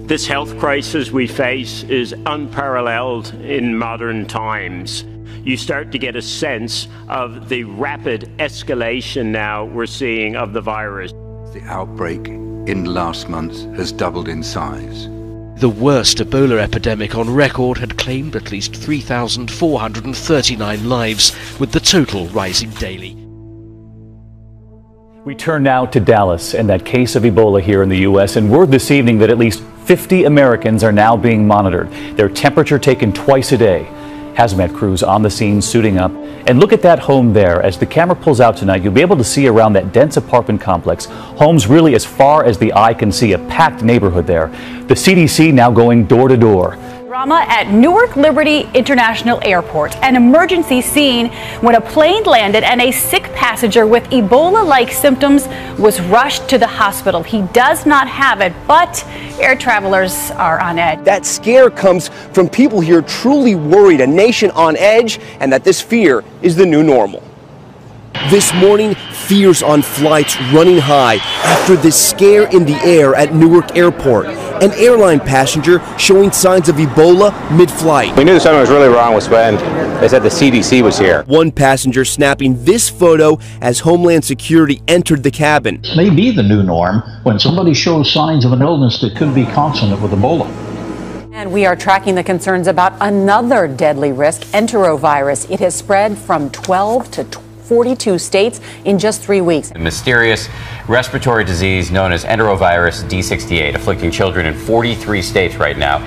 This health crisis we face is unparalleled in modern times. You start to get a sense of the rapid escalation now we're seeing of the virus. The outbreak in last month has doubled in size. The worst Ebola epidemic on record had claimed at least 3,439 lives, with the total rising daily. We turn now to Dallas and that case of Ebola here in the U.S. and word this evening that at least 50 Americans are now being monitored. Their temperature taken twice a day. Hazmat crews on the scene suiting up. And look at that home there. As the camera pulls out tonight, you'll be able to see around that dense apartment complex. Homes really as far as the eye can see, a packed neighborhood there. The CDC now going door to door. Drama at Newark Liberty International Airport, an emergency scene when a plane landed and a sick passenger with Ebola-like symptoms was rushed to the hospital. He does not have it, but air travelers are on edge. That scare comes from people here truly worried, a nation on edge, and that this fear is the new normal. This morning, fears on flights running high after this scare in the air at Newark Airport. An airline passenger showing signs of Ebola mid-flight. We knew something was really wrong with when they said the CDC was here. One passenger snapping this photo as Homeland Security entered the cabin. It may be the new norm when somebody shows signs of an illness that could be consonant with Ebola. And we are tracking the concerns about another deadly risk, enterovirus. It has spread from 12 to 42 states in just 3 weeks. A mysterious respiratory disease known as enterovirus D68, afflicting children in 43 states right now.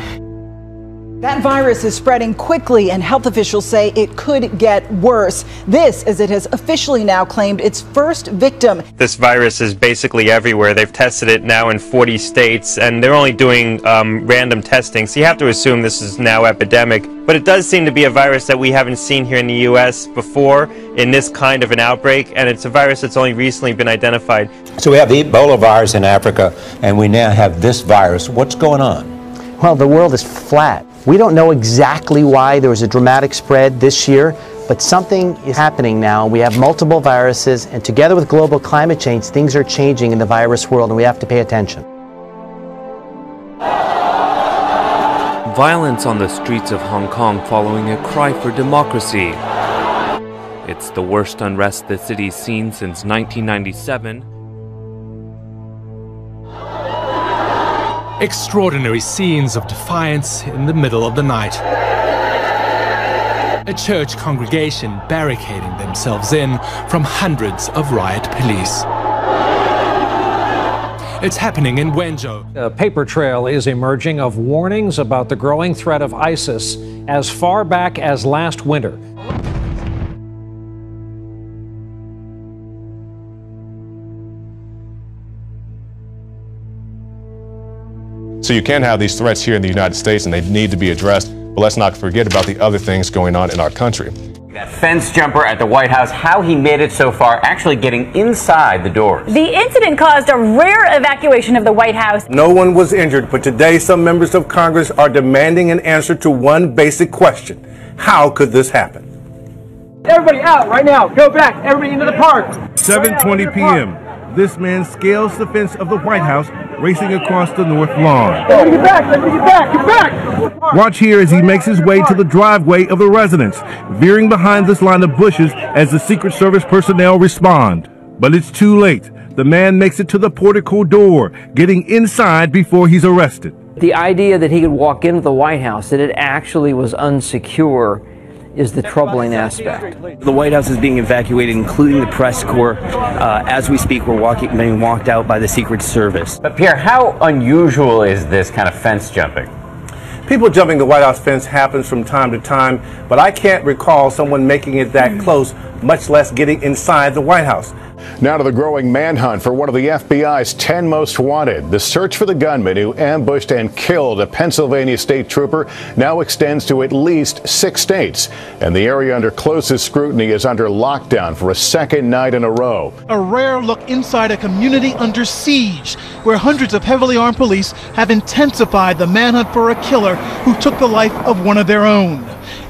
That virus is spreading quickly, and health officials say it could get worse. This as it has officially now claimed its first victim. This virus is basically everywhere. They've tested it now in 40 states, and they're only doing random testing, so you have to assume this is now epidemic. But it does seem to be a virus that we haven't seen here in the U.S. before in this kind of an outbreak, and it's a virus that's only recently been identified. So we have the Ebola virus in Africa, and we now have this virus. What's going on? Well, the world is flat. We don't know exactly why there was a dramatic spread this year, but something is happening now. We have multiple viruses, and together with global climate change, things are changing in the virus world, and we have to pay attention. Violence on the streets of Hong Kong following a cry for democracy. It's the worst unrest the city's seen since 1997. Extraordinary scenes of defiance in the middle of the night. A church congregation barricading themselves in from hundreds of riot police. It's happening in Wenzhou. A paper trail is emerging of warnings about the growing threat of ISIS as far back as last winter. So you can have these threats here in the United States, and they need to be addressed. But let's not forget about the other things going on in our country. That fence jumper at the White House, how he made it so far, actually getting inside the doors. The incident caused a rare evacuation of the White House. No one was injured, but today some members of Congress are demanding an answer to one basic question. How could this happen? Everybody out right now. Go back. Everybody into the park. 7:20 p.m. This man scales the fence of the White House, racing across the north lawn. Get back! Get back! Get back! Watch here as he makes his way to the driveway of the residence, veering behind this line of bushes as the Secret Service personnel respond. But it's too late. The man makes it to the portico door, getting inside before he's arrested. The idea that he could walk into the White House, that it actually was unsecure, is the troubling aspect. The White House is being evacuated, including the press corps. As we speak, we're being walked out by the Secret Service. But Pierre, how unusual is this kind of fence jumping? People jumping the White House fence happens from time to time, but I can't recall someone making it that close, much less getting inside the White House. Now to the growing manhunt for one of the FBI's 10 most wanted. The search for the gunman who ambushed and killed a Pennsylvania state trooper now extends to at least 6 states. And the area under closest scrutiny is under lockdown for a second night in a row. A rare look inside a community under siege, where hundreds of heavily armed police have intensified the manhunt for a killer who took the life of one of their own.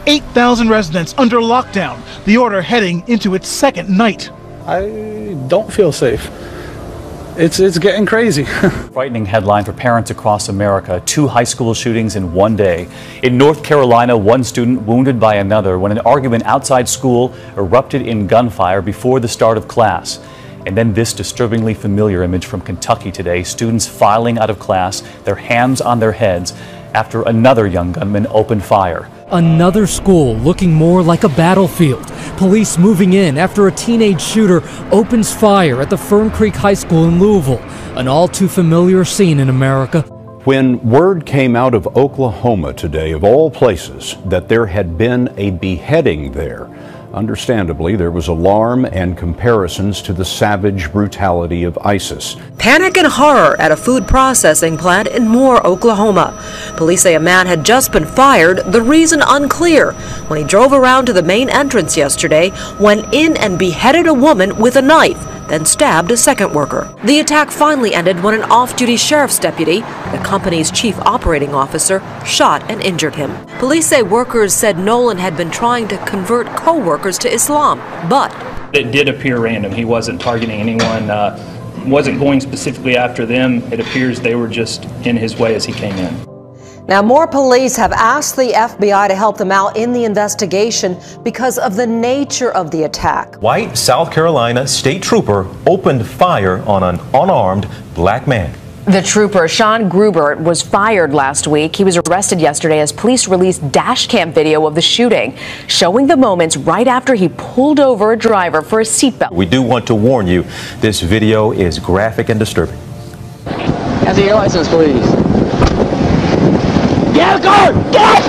8,000 residents under lockdown, the order heading into its second night. I don't feel safe. it's getting crazy. Frightening headline for parents across America. 2 high school shootings in one day. In North Carolina, 1 student wounded by another when an argument outside school erupted in gunfire before the start of class. And then this disturbingly familiar image from Kentucky today. Students filing out of class, their hands on their heads, after another young gunman opened fire. Another school looking more like a battlefield. Police moving in after a teenage shooter opens fire at the Fern Creek High School in Louisville. An all too familiar scene in America. When word came out of Oklahoma today, of all places, that there had been a beheading there, understandably, there was alarm and comparisons to the savage brutality of ISIS. Panic and horror at a food processing plant in Moore, Oklahoma. Police say a man had just been fired, the reason unclear. When he drove around to the main entrance yesterday, went in and beheaded a woman with a knife, then stabbed a second worker. The attack finally ended when an off-duty sheriff's deputy, the company's chief operating officer, shot and injured him. Police say workers said Nolan had been trying to convert co-workers to Islam, but it did appear random. He wasn't targeting anyone, wasn't going specifically after them. It appears they were just in his way as he came in. Now, more police have asked the FBI to help them out in the investigation because of the nature of the attack. White South Carolina state trooper opened fire on an unarmed black man. The trooper, Sean Gruber, was fired last week. He was arrested yesterday as police released dash cam video of the shooting, showing the moments right after he pulled over a driver for a seatbelt. We do want to warn you, this video is graphic and disturbing. Can I see your license, please? Get out of the car! Get out!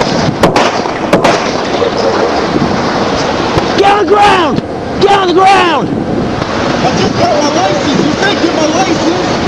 Get on the ground! Get on the ground! I just got my license. You can't get my license.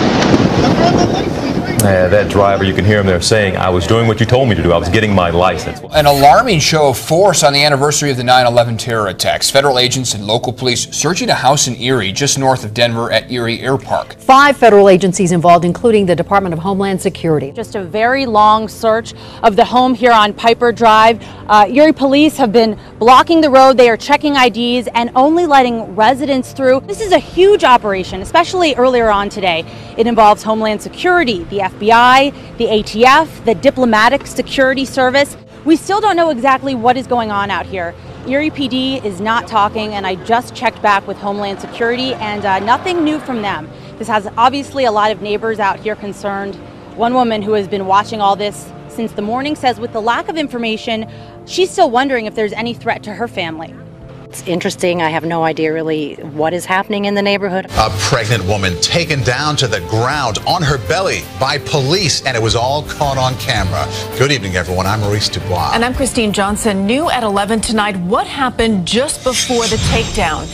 I grabbed my license. That driver, you can hear him there saying, I was doing what you told me to do. I was getting my license. An alarming show of force on the anniversary of the 9/11 terror attacks. Federal agents and local police searching a house in Erie, just north of Denver at Erie Air Park. 5 federal agencies involved, including the Department of Homeland Security. Just a very long search of the home here on Piper Drive. Erie police have been blocking the road. They are checking IDs and only letting residents through. This is a huge operation, especially earlier on today. It involves Homeland Security, the FBI, the ATF, the Diplomatic Security Service. We still don't know exactly what is going on out here. Erie PD is not talking, and I just checked back with Homeland Security, and nothing new from them. This has obviously a lot of neighbors out here concerned. One woman who has been watching all this since the morning says with the lack of information, she's still wondering if there's any threat to her family. It's interesting. I have no idea really what is happening in the neighborhood. A pregnant woman taken down to the ground on her belly by police, and it was all caught on camera. Good evening, everyone. I'm Maurice Dubois. And I'm Christine Johnson. New at 11 tonight, what happened just before the takedown?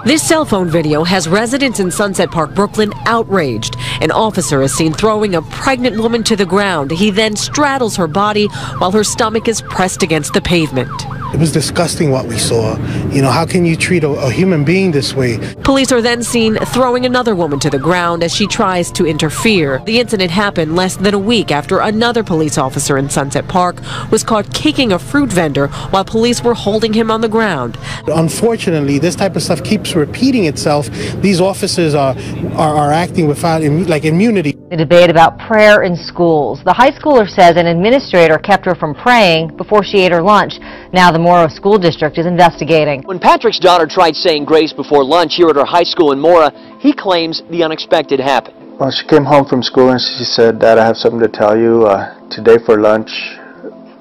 This cell phone video has residents in Sunset Park, Brooklyn, outraged. An officer is seen throwing a pregnant woman to the ground. He then straddles her body while her stomach is pressed against the pavement. It was disgusting what we saw. You know, how can you treat a human being this way? Police are then seen throwing another woman to the ground as she tries to interfere. The incident happened less than a week after another police officer in Sunset Park was caught kicking a fruit vendor while police were holding him on the ground. Unfortunately, this type of stuff keeps repeating itself. These officers are acting without immunity. The debate about prayer in schools. The high schooler says an administrator kept her from praying before she ate her lunch. Now the Mora School District is investigating. When Patrick's daughter tried saying grace before lunch here at her high school in Mora, he claims the unexpected happened. Well, she came home from school and she said, Dad, I have something to tell you. Today for lunch,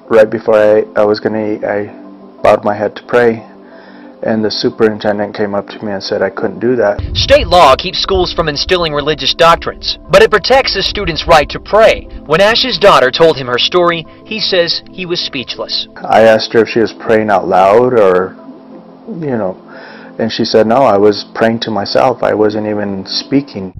right before I was going to eat, I bowed my head to pray. And the superintendent came up to me and said I couldn't do that. State law keeps schools from instilling religious doctrines, but it protects a student's right to pray. When Ash's daughter told him her story, he says he was speechless. I asked her if she was praying out loud or, and she said no, I was praying to myself. I wasn't even speaking.